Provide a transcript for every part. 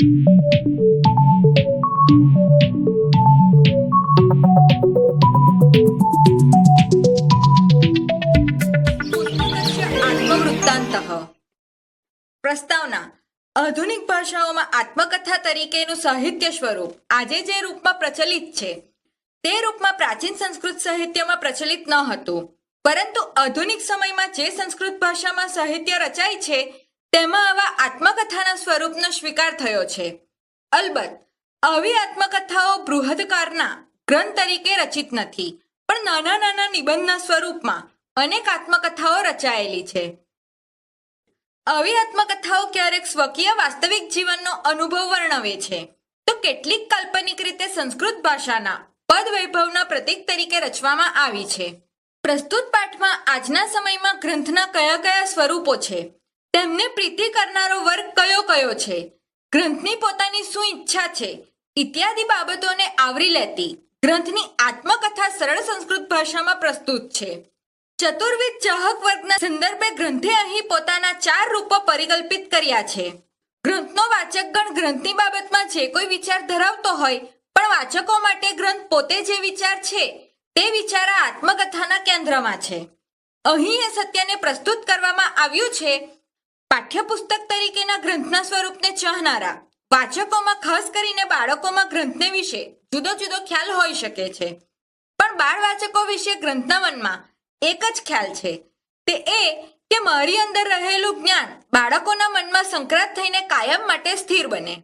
આત્મવૃત્તાંતઃ પ્રસ્તાવના આધુનિક ભાષાઓમાં આત્મકથા તરીકેનું સાહિત્ય સ્વરૂપ આજે જે રૂપમાં પ્રચલિત છે તે રૂપમાં પ્રાચીન સંસ્કૃત સાહિત્યમાં પ્રચલિત ન હતું, પરંતુ આધુનિક સમયમાં જે સંસ્કૃત ભાષામાં સાહિત્ય રચાય છે તેમાં આવા આત્મકથાના સ્વરૂપનો સ્વીકાર થયો છે. અલબત્ત આવી આત્મકથાઓ બૃહદકારના ગ્રંથ તરીકે રચિત નથી, પણ નાના નાના નિબંધના સ્વરૂપમાં અનેક આત્મકથાઓ રચાયેલી છે. આવી આત્મકથાઓ ક્યારેક સ્વકીય વાસ્તવિક જીવનનો અનુભવ વર્ણવે છે, તો કેટલીક કાલ્પનિક રીતે સંસ્કૃત ભાષાના પદ વૈભવના પ્રતીક તરીકે રચવામાં આવી છે. પ્રસ્તુત પાઠમાં આજના સમયમાં ગ્રંથના કયા કયા સ્વરૂપો છે, તેમને પ્રીતિ કરનારો વર્ગ કયો કયો છે, ગ્રંથની પોતાની શું ઈચ્છા છે ઇત્યાદિ બાબતોને આવરી લેતી ગ્રંથની આત્મકથા સરળ સંસ્કૃત ભાષામાં પ્રસ્તુત છે. ચતુર્વિધ ચાહક વર્ગના સંદર્ભે ગ્રંથે અહીં પોતાના 4 રૂપો પરિકલ્પિત કર્યા છે. ગ્રંથનો વાચકગણ ગ્રંથની બાબતમાં જે કોઈ વિચાર ધરાવતો હોય, પણ વાચકો માટે ગ્રંથ પોતે જે વિચાર છે તે વિચાર આ આત્મકથાના કેન્દ્રમાં છે. અહીં એ સત્યને પ્રસ્તુત કરવામાં આવ્યું છે. પાઠ્યપુસ્તક તરીકેના ગ્રંથના સ્વરૂપને ચાહનારા વાચકોમાં, ખાસ કરીને બાળકોમાં ગ્રંથને વિશે જુદો જુદો ખ્યાલ હોઈ શકે છે, પણ બાળ વાચકો વિશે ગ્રંથના મનમાં એક જ ખ્યાલ છે, તે એ કે મારી અંદર રહેલું જ્ઞાન બાળકોના મનમાં સંક્રાંત થઈને કાયમ માટે સ્થિર બને.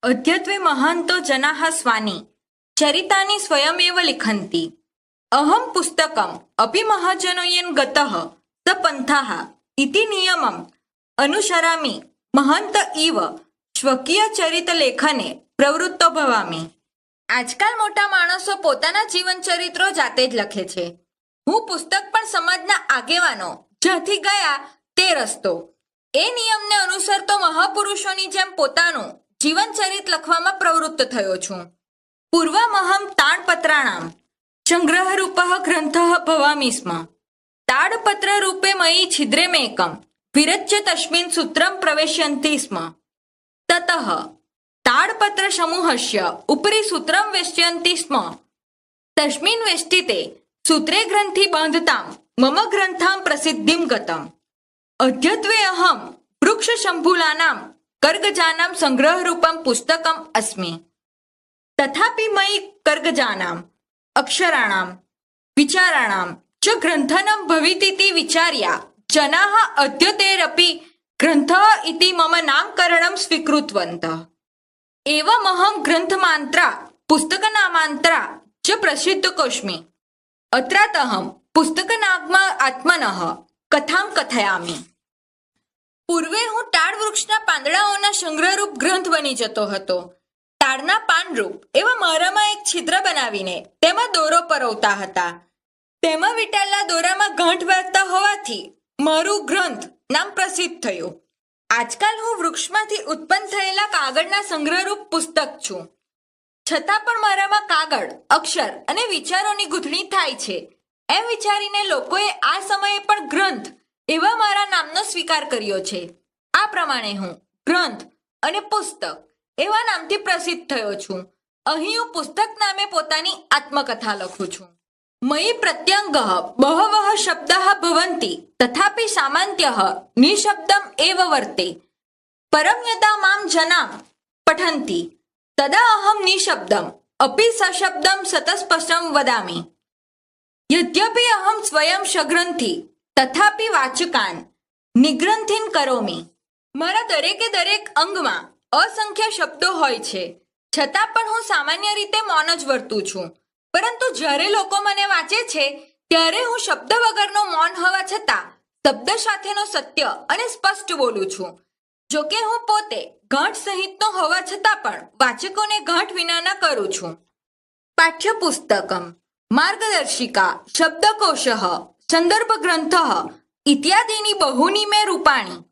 અદ્યત્વે મહાંતો જનાઃ સ્વાની ચરિતાની સ્વયમેવ લિખંતિ અહમ પુસ્તકમ અપી મહાજનોયેન ગતઃ સ પંથાઃ ઇતિ નિયમમ અનુસરામિ મહંત ઇવ સ્વકીય ચરિત લેખને પ્રવૃત્તો ભવામિ. આજકાલ મોટા માણસો પોતાના જીવન ચરિત્રો જાતે જ લખે છે. હું પુસ્તક પણ સમાજના આગેવાનો જ્યાંથી ગયા તે રસ્તો, એ નિયમને અનુસરતો મહાપુરુષોની જેમ પોતાનું જીવન ચરિત લખવામાં પ્રવૃત્ત થયો છું. પૂર્વમહમ તાડપત્રાણામ સંગ્રહ રૂપઃ ગ્રંથઃ ભવામિ સ્મ. તાડપત્ર રૂપે મયી છિદ્રેમેકમ વિરચ્ય તસ્મિન સૂત્રમ પ્રવેશ્યન્તિ સ્મ. તતઃ તાડપત્ર સમૂહસ્ય ઉપરી સૂત્રમ વેષ્યન્તિ સ્મ. તસ્મિન વેષ્ટિતે સૂત્રે ગ્રંથિ બાંધતામ મમ ગ્રંથામ પ્રસિદ્ધિમ ગતમ. અદ્યત્વે અહમ વૃક્ષ શંભુલાનામ કર્ગજાનામ સંગ્રહ રૂપમ પુસ્તકમ અસ્મિ. તથાપિ મયી કર્ગજાનામ અક્ષરાણામ વિચારાણામ ચ ગ્રંથનમ ભવિતિતિ વિચાર્યા જનાઃ અદ્યતેરપી ગ્રંથઃ ઇતિ મમ નામકરણમ સ્વીકૃતવन्तઃ. એવમહમ ગ્રંથમાંત્રા પુસ્તકનામાંત્રા ચ પ્રસિદ્ધકોસ્મિ. અત્રાતહમ પુસ્તકનાગમા આત્મનઃ કથામ કથયામિ. પૂર્વે હું તાડ વૃક્ષના પાંદડાઓના સંગ્રહરૂપ ગ્રંથ બની જતો હતો. તાડના પાનરૂપ એવા મારામાં એક છિદ્ર બનાવીને તેમાં દોરો પરોવતા હતા. તેમાં વીંટાયેલા દોરામાં ગાંઠ વાગતા હોવાથી મારું ગ્રંથ નામ પ્રસિદ્ધ થયું. આજકાલ હું વૃક્ષમાંથી ઉત્પન્ન થયેલા કાગળના સંગ્રહરૂપ પુસ્તક છું. છતાં પણ મારામાં કાગળ, અક્ષર અને વિચારોની ગૂંથણી થાય છે એમ વિચારીને લોકોએ આ સમયે પણ ગ્રંથ એવા મારા નામનો સ્વીકાર કર્યો છે. આ પ્રમાણે હું ગ્રંથ અને પુસ્તક એવા નામથી પ્રસિદ્ધ થયો છું. અહીં હું પુસ્તક નામે પોતાની આત્મકથા લખું છું. મયી પ્રત્યંગઃ બહવઃ શબ્દાઃ ભવન્તિ તથાપિ સામાન્યઃ નિશબ્દમ એવ વર્તે. પરમ યદા મામ જનામ પઠન્તિ તદા અહમ નિશબ્દમ અપી સશબ્દમ સતસ્પષ્ટમ વદામિ. યદ્યપિ અહમ સ્વયં સગ્રંથિ તથાપિ વાચકાન નિગ્રંથિન કરોમિ. મારા દરેકે દરેક અંગમાં અસંખ્ય શબ્દો હોય છે, છતાં પણ હું સામાન્ય રીતે મૌન જ વર્તું છું. પરંતુ જ્યારે લોકો મને વાંચે છે ત્યારે હું શબ્દ વગરનો મૌન હોવા છતાં શબ્દ સાથેનો સત્ય અને સ્પષ્ટ બોલું છું. જોકે હું પોતે ગાંઠ સહિતનો હોવા છતાં પણ વાચકોને ગાંઠ વિનાના કરું છું. પાઠ્યપુસ્તકમ માર્ગદર્શિકા શબ્દકોશઃ સંદર્ભ ગ્રંથઃ ઇત્યાદિની બહૂની મેં રૂપાણી.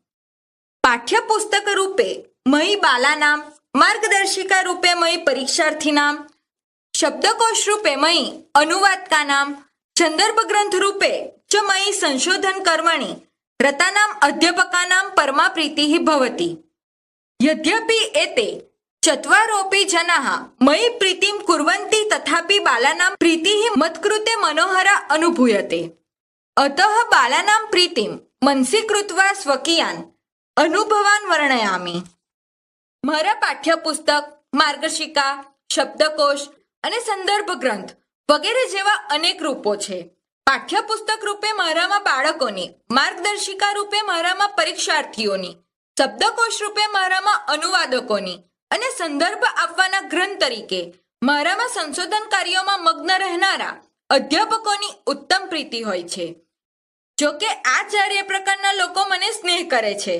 પાઠ્યપુસ્તક રૂપે મયી બાલાનામ, માર્ગદર્શિકા રૂપે મયી પરીક્ષાર્થીનામ, શબ્દકોશ રૂપે મયી અનુવાદકાનામ, સંદર્ભ ગ્રંથ રૂપે ચ મયી સંશોધન કર્મણિ રતાનામ અધ્યાપકાનામ પરમા પ્રીતિઃ ભવતિ. યદ્યપિ એતે ચત્વારોપી જનાઃ મયि પ્રીતિમ કુર્વન્તિ તથાપि બાલાનાં પ્રીતિઃ મત્કૃતે મનોહરા અનુભૂયતે અતઃ બાલાનાં પ્રીતિમ મનસી કૃત્વા સ્વકીયાન અનુભવાન વર્ણયામિ. મારા પાઠ્યપુસ્તક, માર્ગશિકા, શબ્દકોશ અને સંદર્ભ ગ્રંથ વગેરે જેવા અનેક રૂપો છે. પાઠ્યપુસ્તક રૂપે મારામાં બાળકોની, માર્ગદર્શિકા રૂપે મારામાં પરીક્ષાર્થીઓની, શબ્દકોશ રૂપે મારામાં અનુવાદકોની અને સંદર્ભ આપવાના ગ્રંથ તરીકે મારામાં સંશોધન કાર્યોમાં મગ્ન રહેનારા અધ્યાપકોની ઉત્તમ પ્રીતિ હોય છે. જોકે આ ચારે પ્રકારના લોકો મને સ્નેહ કરે છે,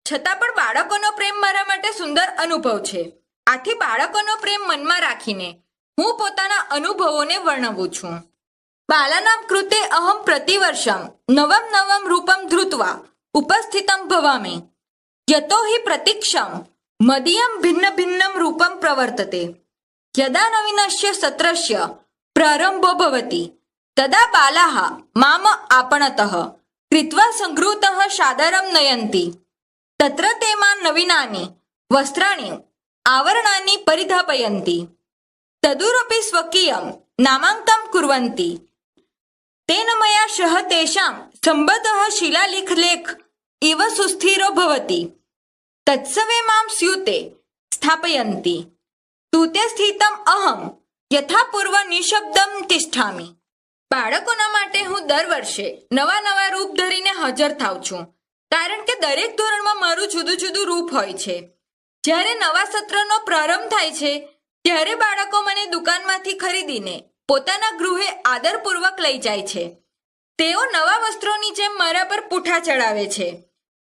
છતાં પણ બાળકોનો પ્રેમ મારા માટે સુંદર અનુભવ છે. આથી બાળકોનો પ્રેમ મનમાં રાખીને હું પોતાના અનુભવોને વર્ણવું છું. બાલાનાં કૃતે અહમ પ્રતિવર્ષમ નવમ નવમ રૂપમ ધૃત્વા ઉપસ્થિતમ ભવામિ યતો હિ પ્રતીક્ષમ મદીયમ ભિન્ન ભિન્નમ રૂપમ પ્રવર્તતે યદા નવીનસ્ય સત્રસ્ય પ્રારંભો ભવતિ તદા બાલાઃ મામ આપણતઃ કૃત્વા સંગૃહતઃ સાદરમ નયન્તિ તત્ર તેમાં નવીનાની વસ્ત્રાણી આવરણાની પરિધાપયન્તિ તદુરપી સ્વકીયમ નામાંકિતમ કુર્વન્તિ તેન મયા સહ તેષાં સંબંધઃ શિલાલેખ ઇવ સુસ્થિરો ભવતિ તત્સવે મામ સ્યુતે સ્થાપયન્તિ તુતે સ્થિતમ અહમ યથા પૂર્વ નિઃશબ્દમ તિષ્ઠામિ. બાળકોના માટે હું દર વર્ષે નવા નવા રૂપ ધરીને હાજર થાઉં છું, કારણ કે દરેક ધોરણમાં મારું જુદું જુદું રૂપ હોય છે. જ્યારે નવા સત્રનો પ્રારંભ થાય છે ત્યારે બાળકો મને દુકાનમાંથી ખરીદીને પોતાના ગૃહે આદરપૂર્વક લઈ જાય છે. તેઓ નવા વસ્ત્રોની જેમ મારા પર પૂઠા ચડાવે છે,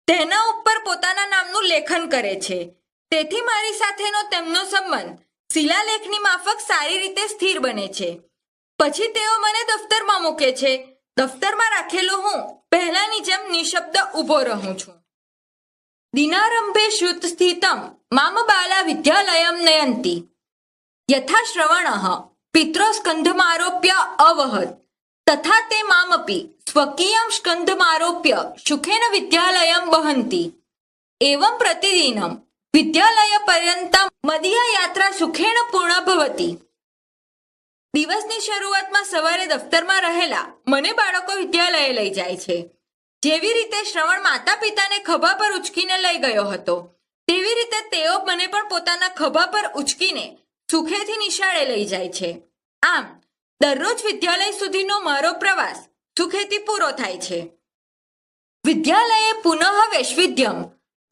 તેના ઉપર પોતાના નામનું લેખન કરે છે. તેથી મારી સાથેનો તેમનો સંબંધ શિલાલેખની માફક સારી રીતે સ્થિર બને છે. પછી તેઓ મને દફતરમાં મૂકે છે. દફતરમાં રાખેલો હું પહેલાની જેમ નિઃશબ્દ ઊભો રહું છું. દિનારંભે શ્રુત સ્થિતમ મામ બાલા વિદ્યાલયમ નયંતિ યથા શ્રવણઃ પિત્રો સ્કંધમારોપ્ય અવહત તથા તે મામપી સ્વકીયમ સ્કંધમારોપ્ય સુખેન વિદ્યાલયમ વહંતિ એવં પ્રતિદિનમ વિદ્યાલય પર્યંતમ મદીયા યાત્રા સુખેન પૂર્ણ ભવતિ. દિવસની શરૂઆતમાં સવારે દફતરમાં રહેલા મને બાળકો વિદ્યાલયે લઈ જાય છે. જેવી રીતે શ્રવણ માતા પિતાને ખભા પર ઉચકીને લઈ ગયો હતો, તેવી રીતે તેઓ મને પણ પોતાના ખભા પર ઉચકીને સુખેથી નિશાળે લઈ જાય છે. આમ દરરોજ વિદ્યાલય સુધીનો મારો પ્રવાસ સુખેથી પૂરો થાય છે. વિદ્યાલયે પુનઃ વૈશ્વિધ્યમ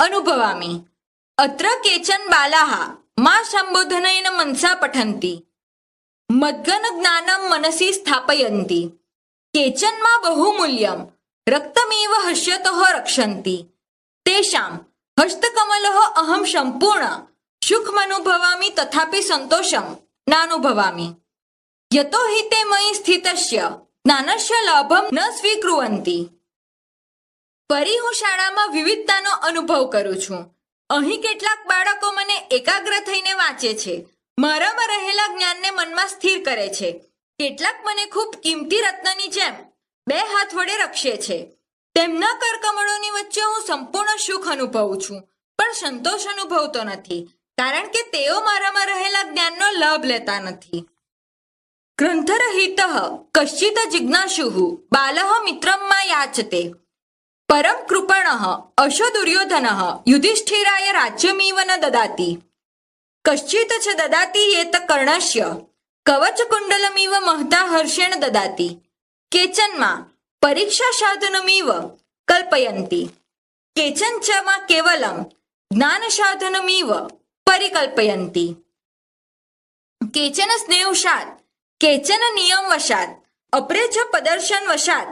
અનુભવામિ અત્ર કેચન બાલાઃ મા સંબોધનેન મનસા પઠન્તિ મદ્ગન જ્ઞાનમ મનસી સ્થાપયન્તિ કેચનમાં બહુમૂલ્યમ રક્તમેવ હસ્યતઃ રક્ષન્તિ તેષાં હસ્તકમલઃ અહમ સંપૂર્ણ સુખમનુભવામિ તથાપि સંતોષમ નાનુભવામિ યતો હિ તે મયि સ્થિતસ્ય જ્ઞાનસ્ય લાભમ ન સ્વીકુર્વન્તિ. ફરી હું શાળામાં વિવિધતાનો અનુભવ કરું છું. અહીં કેટલાક બાળકો મને એકાગ્ર થઈને વાંચે છે, મારામાં રહેલા જ્ઞાનને મનમાં સ્થિર કરે છે. કેટલાક મને ખૂબ કિંમતી રત્નની જેમ બે હાથ વડે રક્ષે છે. તેમના કરકમળોની વચ્ચે હું સંપૂર્ણ સુખ અનુભવું છું, પણ સંતોષ અનુભવતો નથી, કારણ કે તેઓ મારામાં રહેલા જ્ઞાનનો લાભ લેતા નથી. ગ્રંથરહિતઃ કશ્ચિત જિજ્ઞાસુઃ બાલઃ મિત્રમ મા યાચતે પરમ કૃપણઃ અશો દુર્યોધનઃ યુધિષ્ઠિરાય રાજ્યમીવ ન દદાતિ કશ્ચિત ચ દદાતિ એત કર્ણસ્ય કવચ કુંડલમિવ મહતા હર્ષેણ દદાતિ કેચનમાં પરીક્ષા સાધનમિવ કલ્પયન્તિ કેચન ચ માં કેવલમ જ્ઞાન સાધનમિવ પરિકલ્પયન્તિ કેચન સ્નેહવશાત કેચન નિયમવશાત અપરે ચ પ્રદર્શનવશાત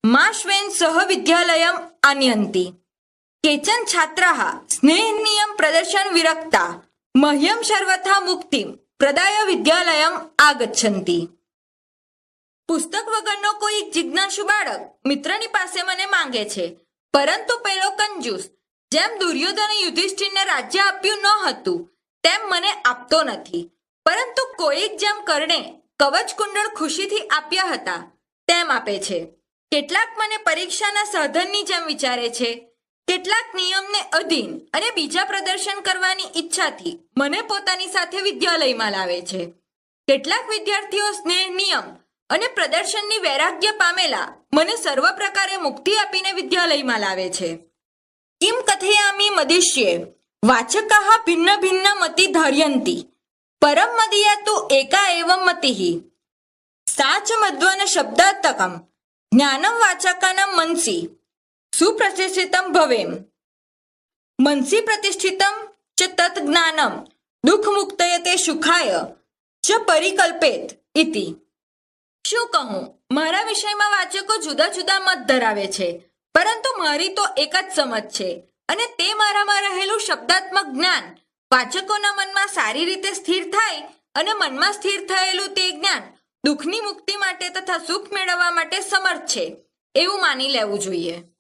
મા સ્વેન સહ વિદ્યાલયમ આનયન્તિ કેચન છાત્રાઃ સ્નેહ નિયમ પ્રદર્શન વિરક્તા મહ્યમ સર્વથા મુક્તિમ પ્રદાય વિદ્યાલયમ આગચ્છન્તિ. પુસ્તક વગરનો કોઈ જિજ્ઞાસુ બાળક મિત્રની પાસે મને માંગે છે, પરંતુ પેલો કંજૂસ જેમ દુર્યોધને યુધિષ્ઠિરને રાજ્ય આપ્યું ન હતું તેમ મને આપતો નથી, પરંતુ કોઈક જેમ કર્ણે કવચ કુંડળ ખુશીથી આપ્યા હતા તેમ આપે છે. કેટલાક મને પરીક્ષાના સાધનની જેમ વિચારે છે, કેટલાક નિયમને અધીન અને બીજા પ્રદર્શન કરવાની ઈચ્છાથી મને પોતાની સાથે વિદ્યાલયમાં લાવે છે. કેટલાક વિદ્યાર્થીઓ સ્નેહ, નિયમ અને પ્રદર્શનની વૈરાગ્ય પામેલા મને સર્વ પ્રકારે મુક્તિ આપીને વિદ્યાલયમાં લાવે છે. કિમ કથયામિ મદિષ્યે વાચકાઃ ભિન્ન ભિન્ન મતિ ધાર્યન્તિ પરમ મદિયા એકા એવમ મતિઃ સાચ મધ્વન શબ્દાત્તકમ જ્ઞાનમ વાચકાનાં મનસી સુપ્રતિષ્ઠિતમ ભવેમ મનસી પ્રતિષ્ઠિતમ ચ તત જ્ઞાનમ દુઃખ મુક્તયતે સુખાય ચ પરિકલ્પેત ઇતિ. શું કહું, મારા વિષયમાં વાચકો જુદા જુદા મત ધરાવે છે, પરંતુ મારી તો એક જ સમજ છે અને તે મારામાં રહેલું શબ્દાત્મક જ્ઞાન વાચકોના મનમાં સારી રીતે સ્થિર થાય અને મનમાં સ્થિર થયેલું તે જ્ઞાન દુઃખની મુક્તિ માટે તથા સુખ મેળવવા માટે સમર્થ છે એવું માની લેવું જોઈએ.